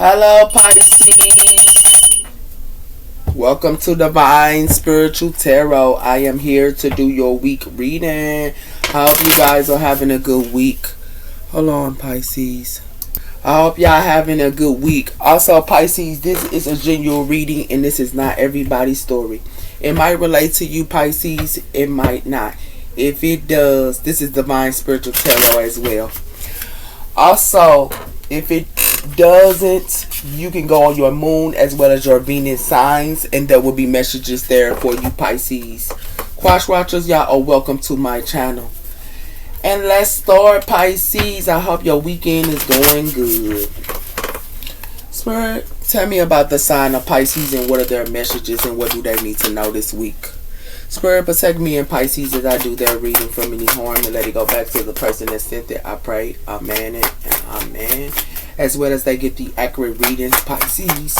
Hello, Pisces. Welcome to Divine Spiritual Tarot. I am here to do your week reading. I hope you guys are having a good week. Hold on, Pisces. I hope y'all having a good week. Also, Pisces, this is a general reading and this is not everybody's story. It might relate to you, Pisces. It might not. If it does, this is Divine Spiritual Tarot as well. Also, if it doesn't, you can go on your moon as well as your Venus signs, and there will be messages there for you, Pisces. Quash watchers, y'all are welcome to my channel. And let's start, Pisces. I hope your weekend is going good. Spirit, tell me about the sign of Pisces and what are their messages and what do they need to know this week. Spirit, protect me and Pisces as I do their reading from any harm and let it go back to the person that sent it. I pray, amen and amen. As well as they get the accurate readings, Pisces.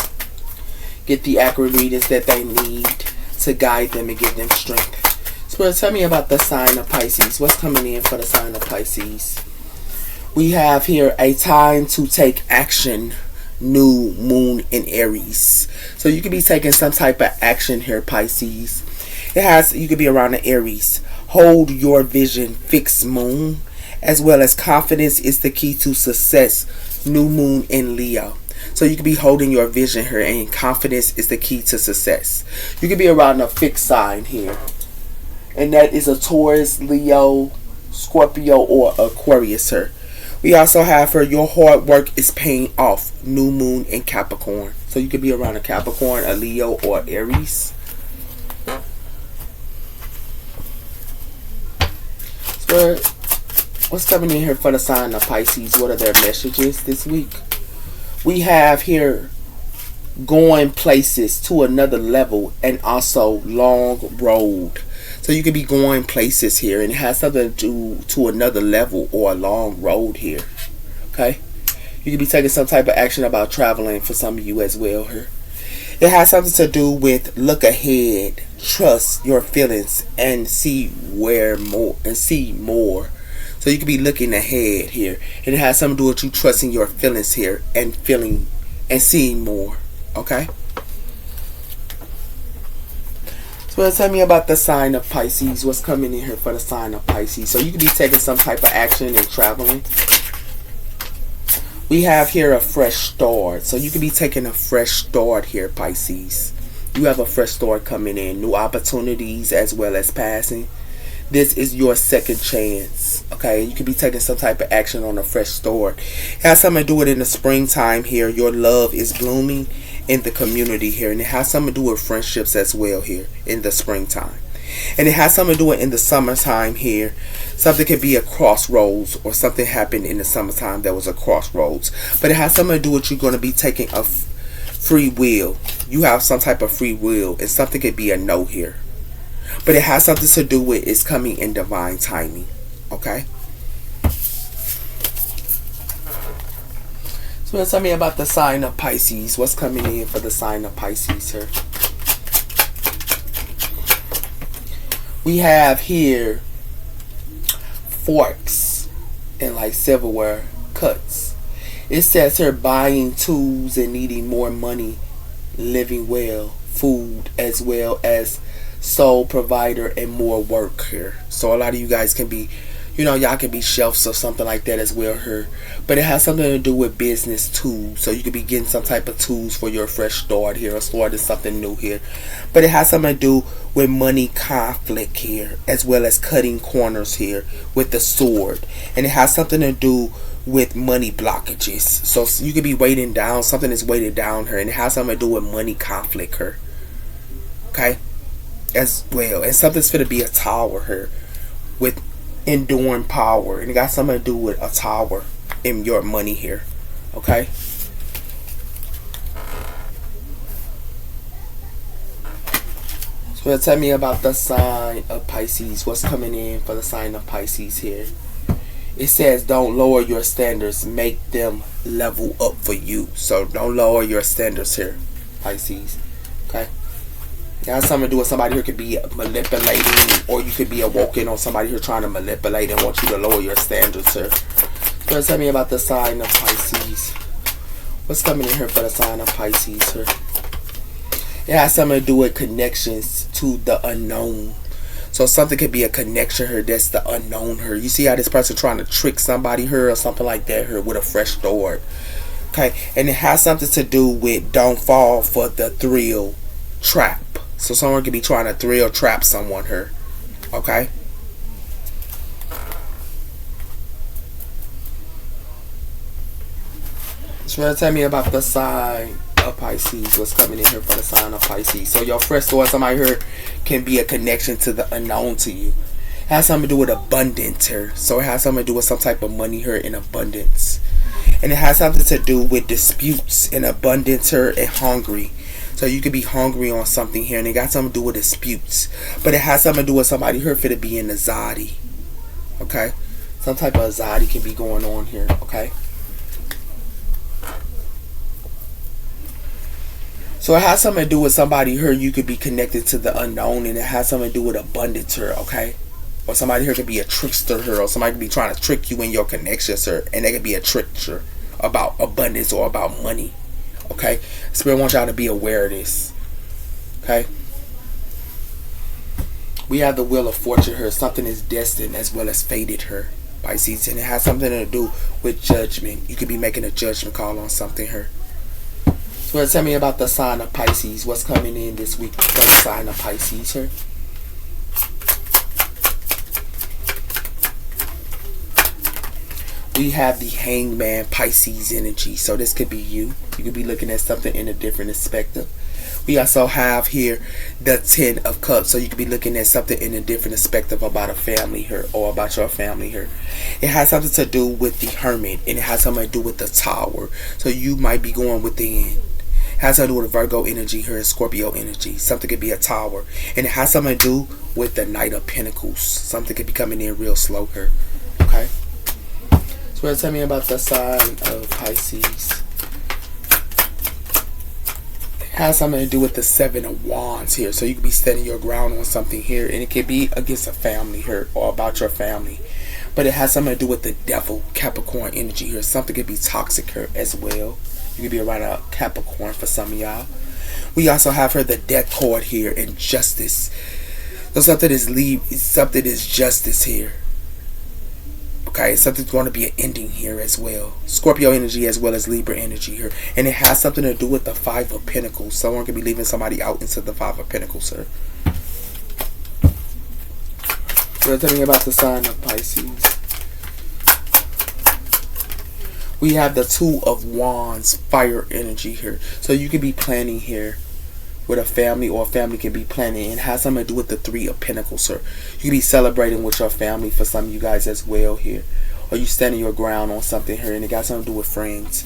Get the accurate readings that they need to guide them and give them strength. Spirit, tell me about the sign of Pisces. What's coming in for the sign of Pisces? We have here a time to take action. New moon in Aries. So you could be taking some type of action here, Pisces. You could be around the Aries. Hold your vision, fixed moon, as well as confidence is the key to success. New moon in Leo. So you could be holding your vision here, and confidence is the key to success. You could be around a fixed sign here, and that is a Taurus, Leo, Scorpio, or Aquarius here. We also have here, your hard work is paying off. New moon in Capricorn. So you could be around a Capricorn, a Leo, or Aries. Spirit, what's coming in here for the sign of Pisces? What are their messages this week? We have here going places to another level and also long road. So you could be going places here and it has something to do to another level or a long road here. Okay? You could be taking some type of action about traveling for some of you as well here. It has something to do with look ahead, trust your feelings, and see more. So you could be looking ahead here, and it has something to do with you trusting your feelings here and feeling and seeing more. Okay. So tell me about the sign of Pisces. What's coming in here for the sign of Pisces? So you could be taking some type of action and traveling. We have here a fresh start. So you could be taking a fresh start here, Pisces. You have a fresh start coming in. New opportunities as well as passing. This is your second chance. Okay. You could be taking some type of action on a fresh start. It has something to do with in the springtime here. Your love is blooming in the community here. And it has something to do with friendships as well here in the springtime. And it has something to do with in the summertime here. Something could be a crossroads or something happened in the summertime that was a crossroads. But it has something to do with you going to be taking a free will. You have some type of free will and something could be a no here. But it has something to do with it's coming in divine timing. Okay? So tell me about the sign of Pisces. What's coming in for the sign of Pisces here? We have here forks and like silverware cuts. It says here buying tools and needing more money, living well, food as well as sole provider and more work here. So a lot of you guys can be, y'all can be chefs or something like that as well here. But it has something to do with business tools. So you could be getting some type of tools for your fresh start here. A start is something new here. But it has something to do with money conflict here. As well as cutting corners here with the sword. And it has something to do with money blockages. So you could be weighting down. Something is weighted down here. And it has something to do with money conflict here. Okay? As well. And something's going to be a tower here. With enduring power, and it got something to do with a tower in your money here. Okay. So tell me about the sign of Pisces. What's coming in for the sign of Pisces here? It says don't lower your standards, make them level up for you. So don't lower your standards here, Pisces. Okay. It has something to do with somebody who could be manipulating, or you could be awoken on somebody who's trying to manipulate and want you to lower your standards here. So tell me about the sign of Pisces. What's coming in here for the sign of Pisces here? It has something to do with connections to the unknown. So something could be a connection here that's the unknown here. You see how this person trying to trick somebody here or something like that here with a fresh sword. Okay, and it has something to do with don't fall for the thrill trap. So someone could be trying to thrill trap someone here. Okay. So tell me about the sign of Pisces. What's coming in here for the sign of Pisces? So your fresh thought, somebody here can be a connection to the unknown to you. It has something to do with abundance here. So it has something to do with some type of money here in abundance. And it has something to do with disputes in abundance here and hungry. So you could be hungry on something here and it got something to do with disputes. But it has something to do with somebody here for to be in anxiety. Okay? Some type of anxiety can be going on here. Okay? So it has something to do with somebody here. You could be connected to the unknown, and it has something to do with abundance here, okay? Or somebody here could be a trickster here, or somebody could be trying to trick you in your connections here, and they could be a trickster about abundance or about money, okay? Spirit wants y'all to be aware of this, okay? We have the Wheel of Fortune here. Something is destined as well as fated here, Pisces, and it has something to do with judgment. You could be making a judgment call on something here. So tell me about the sign of Pisces. What's coming in this week for the sign of Pisces here? We have the Hangman Pisces energy. So this could be you. You could be looking at something in a different perspective. We also have here the Ten of Cups. So you could be looking at something in a different perspective about a family here or about your family here. It has something to do with the Hermit, and it has something to do with the Tower. So you might be going within. It has something to do with Virgo energy here and Scorpio energy. Something could be a Tower. And it has something to do with the Knight of Pentacles. Something could be coming in real slow here. Okay? So tell me about the sign of Pisces. It has something to do with the Seven of Wands here. So you could be standing your ground on something here. And it could be against a family here or about your family. But it has something to do with the Devil, Capricorn energy here. Something could be toxic here as well. You could be around a Capricorn for some of y'all. We also have her the Death card here and Justice. So something is justice here. Okay, something's going to be an ending here as well. Scorpio energy as well as Libra energy here. And it has something to do with the Five of Pentacles. Someone could be leaving somebody out into the Five of Pentacles here. So tell me about the sign of Pisces. We have the Two of Wands, fire energy here. So you could be planning here with a family, or a family can be planning, and has something to do with the Three of Pentacles, sir. You could be celebrating with your family for some of you guys as well here. Or you standing your ground on something here, and it got something to do with friends.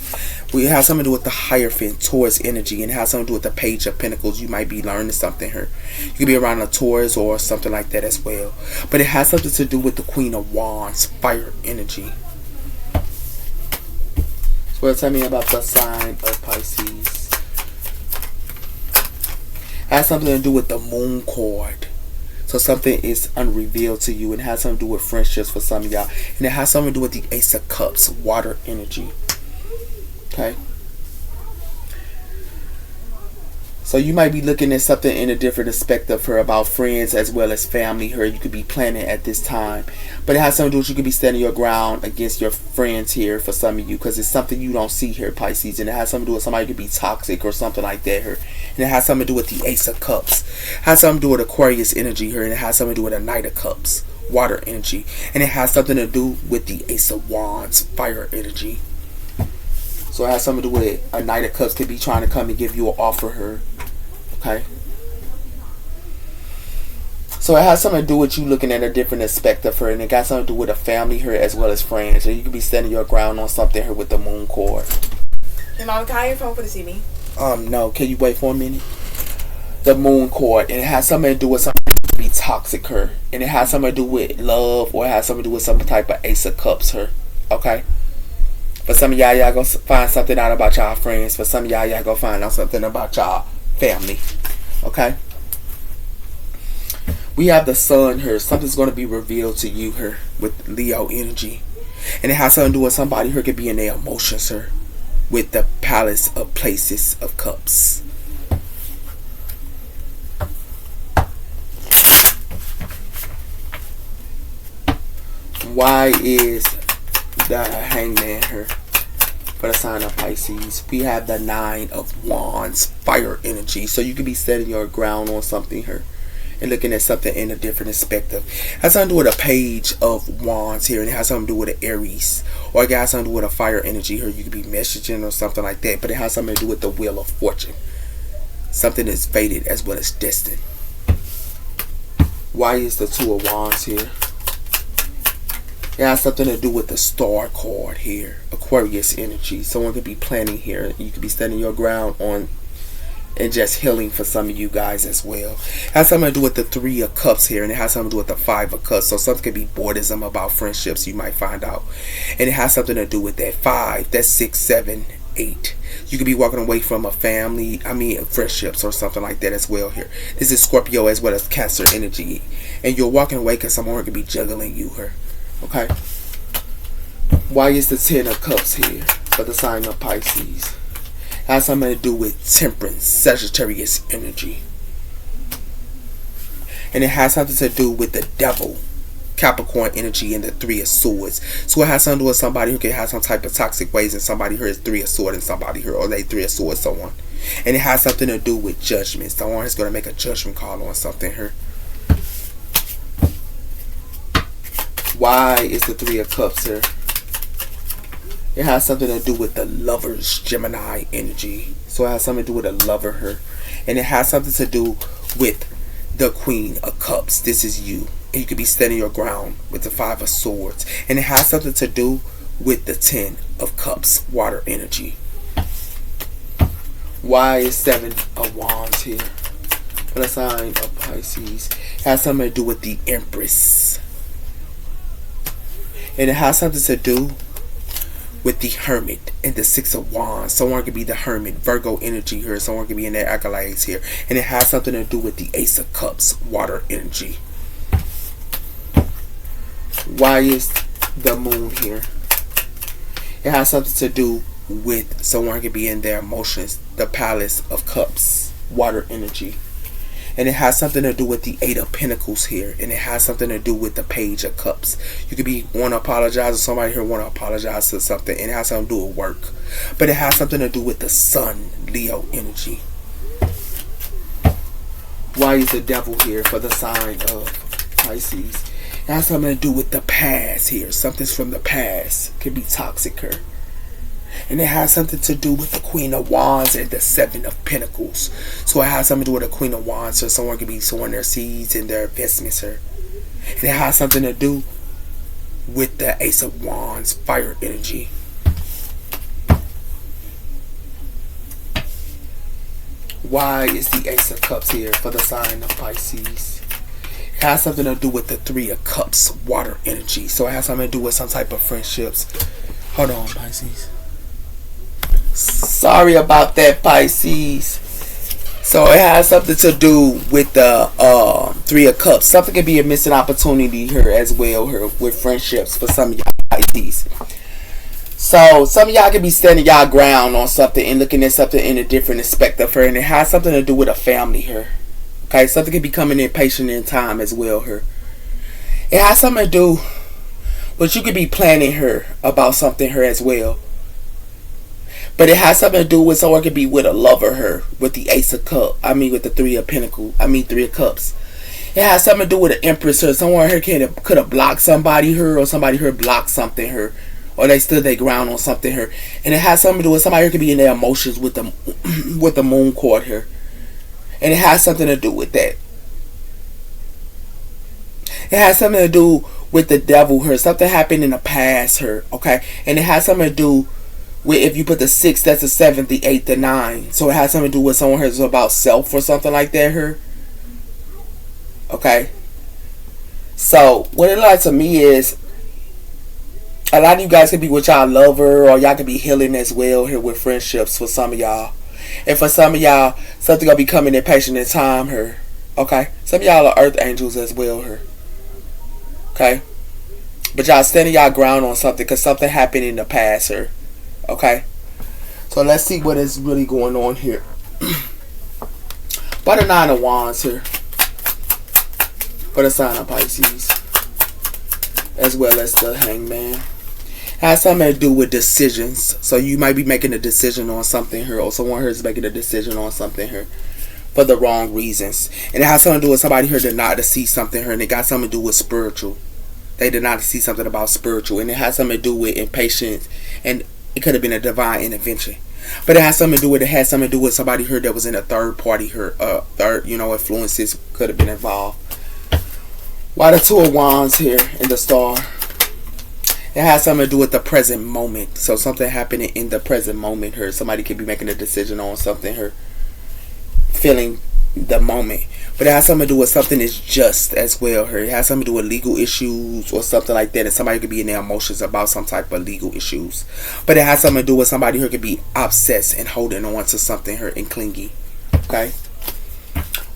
We have something to do with the Hierophant, Taurus energy, and it has something to do with the Page of Pentacles. You might be learning something here. You could be around a Taurus or something like that as well. But it has something to do with the Queen of Wands, fire energy. Well, tell me about the sign of Pisces. It has something to do with the Moon card. So something is unrevealed to you, and it has something to do with friendships for some of y'all. And it has something to do with the Ace of Cups, water energy. Okay. So you might be looking at something in a different perspective here about friends as well as family here. You could be planning at this time. But it has something to do with you could be standing your ground against your friends here for some of you, because it's something you don't see here, Pisces. And it has something to do with somebody could be toxic or something like that here. And it has something to do with the Ace of Cups. It has something to do with Aquarius energy here. And it has something to do with a Knight of Cups, water energy. And it has something to do with the Ace of Wands, fire energy. So it has something to do with a Knight of Cups could be trying to come and give you an offer here. Okay. So it has something to do with you looking at a different aspect of her, and it got something to do with a family here as well as friends. And you could be standing your ground on something here with the Moon cord. Hey Mama, can I have your phone for the TV? No. Can you wait for a minute? The Moon cord, and it has something to do with something to be toxic her, and it has something to do with love, or it has something to do with some type of Ace of Cups her. Okay. For some of y'all go find something out about y'all friends. For some of y'all go find out something about y'all family. Okay. We have the Sun here. Something's going to be revealed to you here with Leo energy. And it has something to do with somebody who could be in their emotions here. with the Palace of Places of Cups. Why is the Hangman here for the sign of Pisces? We have the Nine of Wands, fire energy. So you could be setting your ground on something here and looking at something in a different perspective. It has something to do with a Page of Wands here, and it has something to do with an Aries, or it has something to do with a fire energy here. You could be messaging or something like that, but it has something to do with the Wheel of Fortune. Something is fated as well as destined. Why is the Two of Wands here? It has something to do with the Star card here. Aquarius energy. Someone could be planning here. You could be standing your ground on and just healing for some of you guys as well. It has something to do with the Three of Cups here, and it has something to do with the Five of Cups. So something could be boredom about friendships, you might find out. And it has something to do with that 5, that's 6, 7, 8. You could be walking away from a family, friendships or something like that as well here. This is Scorpio as well as Cancer energy. And you're walking away because someone could be juggling you here. Okay. Why is the Ten of Cups here for the sign of Pisces? It has something to do with Temperance, Sagittarius energy. And it has something to do with the Devil, Capricorn energy, and the Three of Swords. So it has something to do with somebody who can have some type of toxic ways, and somebody here is Three of Swords, and somebody here, or they Three of Swords, so on. And it has something to do with judgment. Someone is going to make a judgment call on something here. Why is the Three of Cups here? It has something to do with the Lovers, Gemini energy. So it has something to do with a lover here. And it has something to do with the Queen of Cups. This is you. And you could be standing your ground with the Five of Swords. And it has something to do with the Ten of Cups, water energy. Why is Seven of Wands here for the sign of Pisces? It has something to do with the Empress. And it has something to do with the Hermit and the Six of Wands. Someone could be the Hermit, Virgo energy here. Someone could be in their accolades here. And it has something to do with the Ace of Cups, water energy. Why is the Moon here? It has something to do with someone could be in their emotions, the Palace of Cups, water energy. And it has something to do with the Eight of Pentacles here. And it has something to do with the Page of Cups. You could be want to apologize, or somebody here want to apologize to something. And it has something to do with work. But it has something to do with the Sun, Leo energy. Why is the Devil here for the sign of Pisces? It has something to do with the past here. Something's from the past. Could be toxic here. And it has something to do with the Queen of Wands and the Seven of Pentacles. So it has something to do with the Queen of Wands. So someone could be sowing their seeds and their investments here. And it has something to do with the Ace of Wands, fire energy. Why is the Ace of Cups here for the sign of Pisces? It has something to do with the Three of Cups, water energy. So it has something to do with some type of friendships. Hold on, Pisces. Sorry about that, Pisces. So it has something to do with the Three of Cups. Something could be a missing opportunity here as well here with friendships for some of y'all Pisces. So some of y'all could be standing y'all ground on something and looking at something in a different aspect of her. And it has something to do with a family here. Okay, something could be coming in patient in time as well here. It has something to do, but you could be planning her about something here as well. But it has something to do with someone could be with a lover here with the Ace of Cups. With the Three of Pentacles. Three of Cups. It has something to do with an Empress here. Someone here could have blocked somebody here, or somebody here blocked something here, or they stood their ground on something here. And it has something to do with somebody here could be in their emotions with the with the Moon card here. And it has something to do with that. It has something to do with the Devil here. Something happened in the past here. Okay. And it has something to do with, if you put the 6, that's the 7th, the 8th, the 9. So it has something to do with someone who's about self or something like that here. Okay. So what it like to me is a lot of you guys could be with y'all lover, or y'all could be healing as well here with friendships for some of y'all. And for some of y'all, something gonna be coming in patient in time here. Okay. Some of y'all are earth angels as well here. Okay. But y'all standing y'all ground on something because something happened in the past here. Okay. So let's see what is really going on here. By the Nine of Wands here. For the sign of Pisces. As well as the Hangman. Has something to do with decisions. So you might be making a decision on something here, or someone here is making a decision on something here for the wrong reasons. And it has something to do with somebody here did not to see something here, and it got something to do with spiritual. They did not see something about spiritual, and it has something to do with impatience, and it could have been a divine intervention. But it has something to do with somebody here that was in a third party here, third, influences could have been involved. Why the Two of Wands here in the Star? It has something to do with the present moment. So something happening in the present moment here. Somebody could be making a decision on something here. Feeling the moment. But it has something to do with something that's just as well here. It has something to do with legal issues or something like that. And somebody could be in their emotions about some type of legal issues. But it has something to do with somebody who could be obsessed and holding on to something here and clingy. Okay?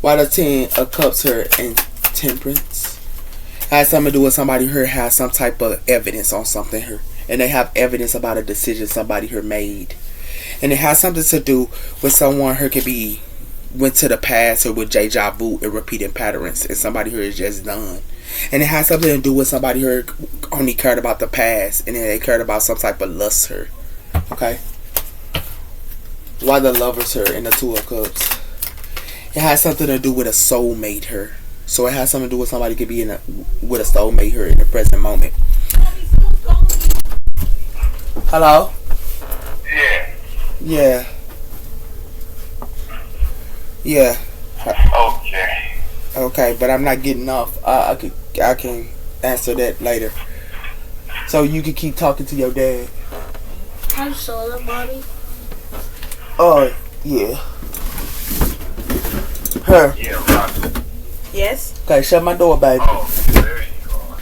Why the Ten of Cups here and Temperance? Has something to do with somebody here has some type of evidence on something here. And they have evidence about a decision somebody here made. And it has something to do with someone here could be went to the past or with deja vu and repeating patterns. And somebody here is just done. And it has something to do with somebody here only cared about the past. And then they cared about some type of lust here. Okay? Why the Lovers here and the Two of Cups? It has something to do with a soulmate here. So it has something to do with somebody could be with a soulmate here in the present moment. Hello? Yeah. Yeah. Yeah. Okay. Okay, but I'm not getting off. I can answer that later. So you can keep talking to your dad. I'm solar, mommy. Oh, yeah. Her. Yeah, right. Yes. Okay, shut my door, baby. Oh, there you are.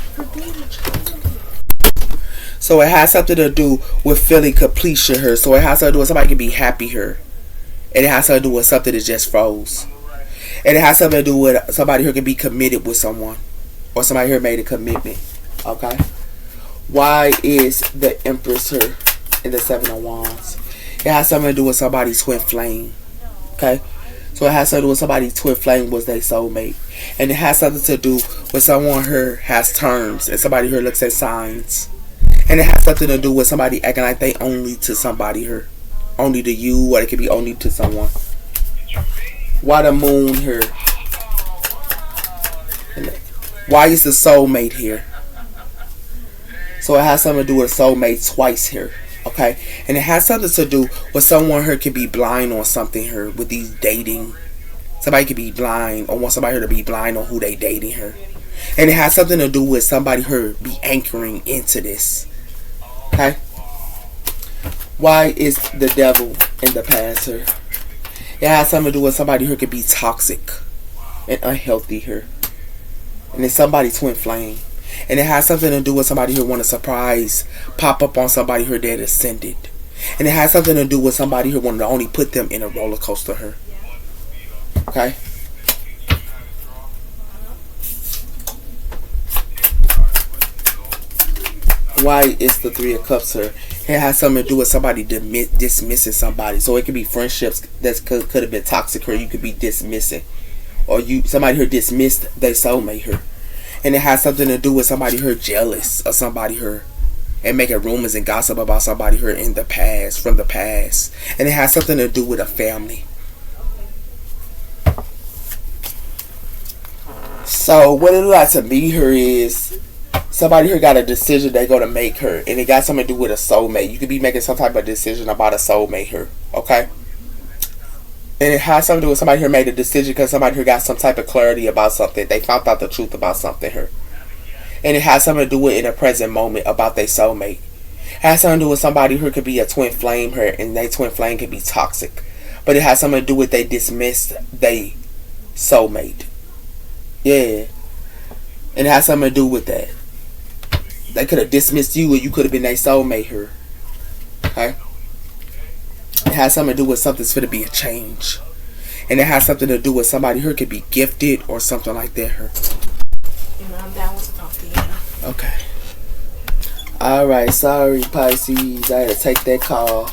So it has something to do with feeling completion here. So it has something to do with somebody can be happy here. And it has something to do with something that just froze. And it has something to do with somebody who can be committed with someone. Or somebody here made a commitment. Okay? Why is the Empress here in the Seven of Wands? It has something to do with somebody's twin flame. Okay? So it has something to do with somebody's twin flame was their soulmate. And it has something to do with someone here has terms. And somebody here looks at signs. And it has something to do with somebody acting like they only to somebody here. Only to you, or it could be only to someone. Why the Moon here? Why is the soulmate here? So it has something to do with soulmate twice here. Okay? And it has something to do with someone here could be blind on something here with these dating. Somebody could be blind or want somebody here to be blind on who they dating here. And it has something to do with somebody here be anchoring into this. Okay? Why is the Devil in the past here? It has something to do with somebody who could be toxic and unhealthy here. And it's somebody's twin flame. And it has something to do with somebody who want a surprise pop up on somebody who that ascended. And it has something to do with somebody who want to only put them in a roller coaster here. Okay? Why is the Three of Cups here? It has something to do with somebody dismissing somebody. So it could be friendships that could have been toxic here. You could be dismissing. Or somebody who dismissed their soulmate here. And it has something to do with somebody who jealous of somebody here. And making rumors and gossip about somebody here in the past, from the past. And it has something to do with a family. So what it looks like to me here is somebody here got a decision they're going to make her. And it got something to do with a soulmate. You could be making some type of decision about a soulmate here. Okay? And it has something to do with somebody here made a decision because somebody here got some type of clarity about something. They found out the truth about something here. And it has something to do with in a present moment about their soulmate. It has something to do with somebody who could be a twin flame here. And their twin flame could be toxic. But it has something to do with they dismissed their soulmate. Yeah. And it has something to do with that. They could have dismissed you and you could have been their soulmate here. Okay? It has something to do with something's going to be a change. And it has something to do with somebody who could be gifted or something like that here. I'm down with the talk to you. Okay. Alright, sorry Pisces. I had to take that call.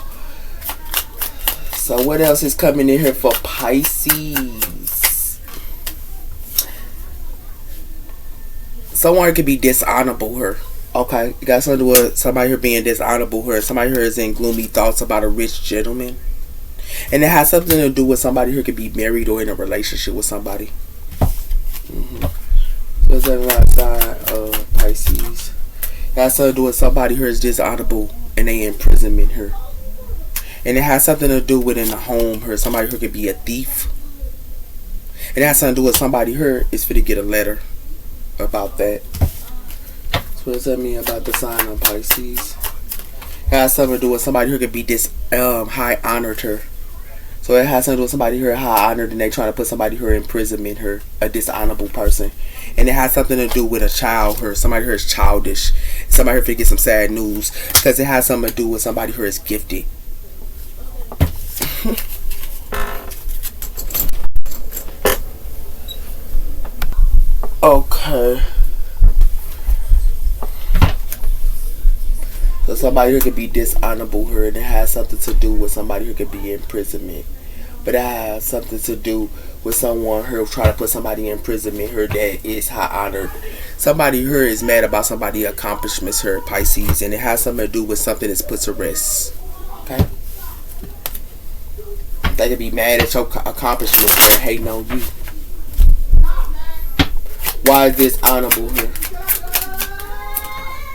So what else is coming in here for Pisces? Someone could be dishonorable her. Okay, you got something to do with somebody here being dishonorable her. Somebody here is in gloomy thoughts about a rich gentleman. And it has something to do with somebody who could be married or in a relationship with somebody. So it's on the right side of Pisces. It has something to do with somebody who is dishonorable and they imprisonment her. And it has something to do with in the home her. Somebody who could be a thief. It has something to do with somebody here is for to get a letter about that. So what does that mean about the sign on Pisces? It has something to do with somebody who could be high honored her. So it has something to do with somebody who are high honored and they trying to put somebody who are imprisonment her, a dishonorable person. And it has something to do with a child her. Somebody who is childish. Somebody who get some sad news. Because it has something to do with somebody who is gifted. Okay. So somebody who could be dishonorable her, and it has something to do with somebody who could be in imprisonment. But it has something to do with someone who try to put somebody in imprisonment her that is high honored. Somebody here is mad about somebody's accomplishments her, Pisces, and it has something to do with something that's put to rest. Okay? They could be mad at your accomplishments here and hating on you. Why is this honorable here?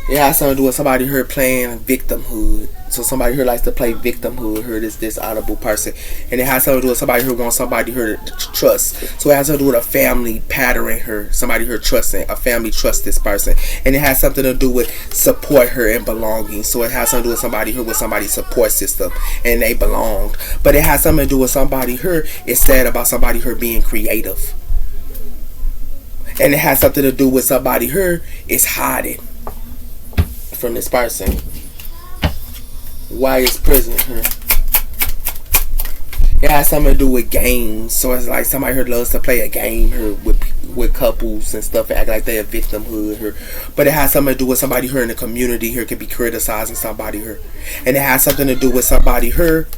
It has something to do with somebody here playing victimhood. So somebody here likes to play victimhood. Here, this dishonorable person. And it has something to do with somebody who wants somebody here to trust. So it has something to do with a family patterning her. Somebody here trusting. A family trusts this person. And it has something to do with support her and belonging. So it has something to do with somebody here with somebody's support system. And they belonged. But it has something to do with somebody here is sad about somebody here being creative. And it has something to do with somebody here is hiding from this person. Why is prison here? It has something to do with games. So it's like somebody here loves to play a game here with couples and stuff and act like they're a victimhood here. But it has something to do with somebody here in the community here could be criticizing somebody here. And it has something to do with somebody here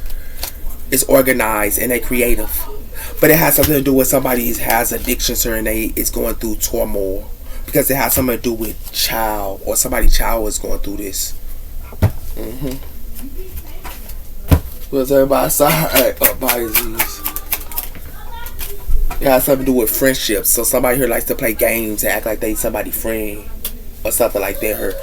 is organized and they creative. But it has something to do with somebody who has addictions or and they is going through turmoil. Because it has something to do with child or somebody's child is going through this. What's everybody's side of Pisces? It has something to do with friendships. So somebody here likes to play games and act like they somebody's friend or something like that here.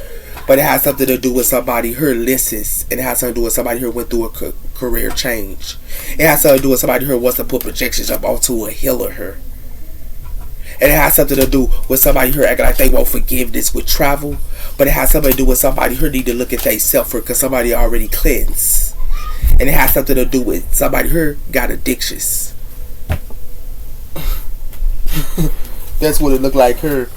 But it has something to do with somebody here listens. And it has something to do with somebody here went through a career change. It has something to do with somebody here wants to put projections up onto a healer here. And it has something to do with somebody here acting like they want forgiveness with travel. But it has something to do with somebody here need to look at their self because somebody already cleansed. And it has something to do with somebody here got addictions. That's what it looked like her.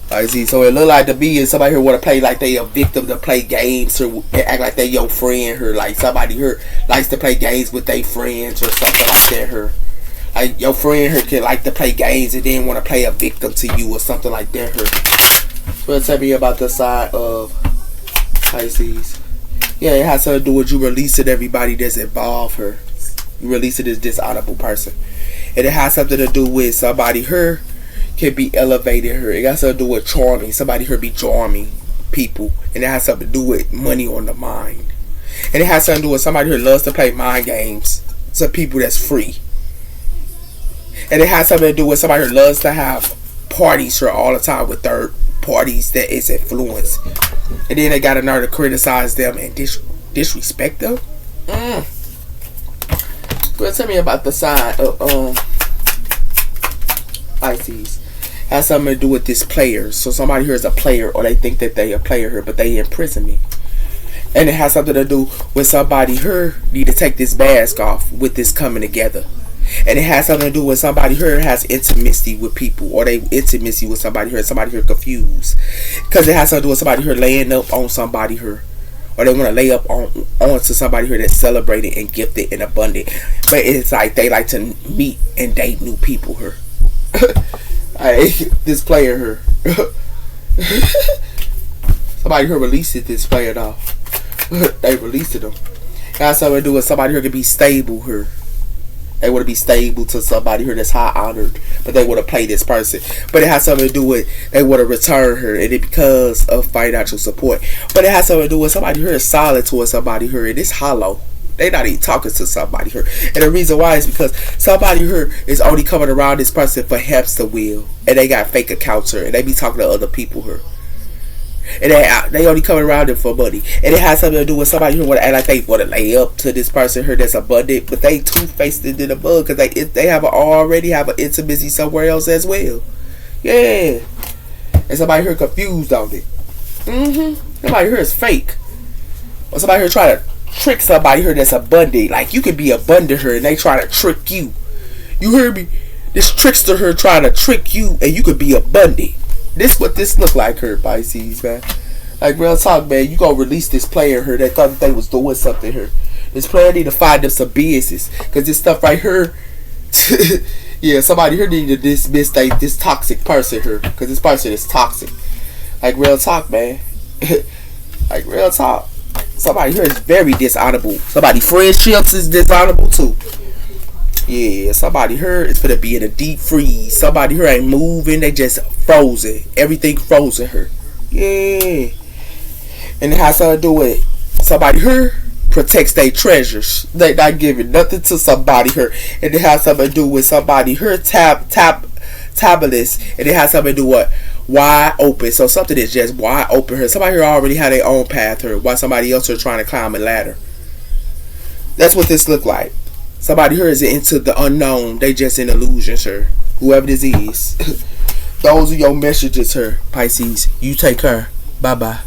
I see. So it look like to me is somebody here want to play like they a victim to play games or act like they your friend here. Like somebody here likes to play games with their friends or something like that here. Like your friend here can like to play games and then want to play a victim to you or something like that here. So tell me about the side of Pisces. Yeah, it has something to do with you releasing everybody that's involved here. You releasing this dishonorable person. And it has something to do with somebody here can be elevated here. It got something to do with charming. Somebody here be charming people. And it has something to do with money on the mind. And it has something to do with somebody who loves to play mind games. Some people that's free. And it has something to do with somebody who loves to have parties here all the time with third parties that is influence. And then they got to know to criticize them and disrespect them. Go ahead, tell me about the side of Pisces. Has something to do with this player. So somebody here is a player or they think that they a player here but they in imprisonment. And it has something to do with somebody here need to take this mask off with this coming together. And it has something to do with somebody here has intimacy with people or they intimacy with somebody here confused. Because it has something to do with somebody here laying up on somebody here. Or they want to lay up onto somebody here that's celebrated and gifted and abundant. But it's like they like to meet and date new people here. This player here. Somebody here released this player though. They released him. Got something to do with somebody here could be stable here. They want to be stable to somebody here that's high honored, but they want to play this person. But it has something to do with they want to return her, and it because of financial support. But it has something to do with somebody here is solid towards somebody here, and it's hollow. They not even talking to somebody here, and the reason why is because somebody here is only coming around this person for hamster wheel, and they got fake accounts here, and they be talking to other people here. And they only coming around it for money. And it has something to do with somebody who want to act like they want to lay up to this person here that's abundant, but they two-faced it in the mud because they already have an intimacy somewhere else as well. Yeah. And somebody here confused on it. Somebody here is fake. Or somebody here trying to trick somebody here that's abundant. Like you could be abundant here and they try to trick you. You heard me? This trickster here trying to trick you and you could be abundant. This what this look like here, Pisces, man. Like real talk, man. You gonna release this player here that thought that they was doing something here. This player need to find them some business. Cause this stuff right here, yeah, somebody here need to dismiss this toxic person here. Cause this person is toxic. Like real talk, man. Like real talk. Somebody here is very dishonorable. Somebody friendships is dishonorable too. Yeah, somebody here is gonna be in a deep freeze. Somebody here ain't moving, they just frozen. Everything frozen here. Yeah. And it has something to do with somebody here protects their treasures. They not giving nothing to somebody here. And it has something to do with somebody here tabulous. And it has something to do with wide open. So something that's just wide open here. Somebody here already had their own path here while somebody else are trying to climb a ladder. That's what this look like. Somebody here is into the unknown. They just in illusion, sir. Whoever this is. Those are your messages, sir, Pisces. You take care. Bye-bye.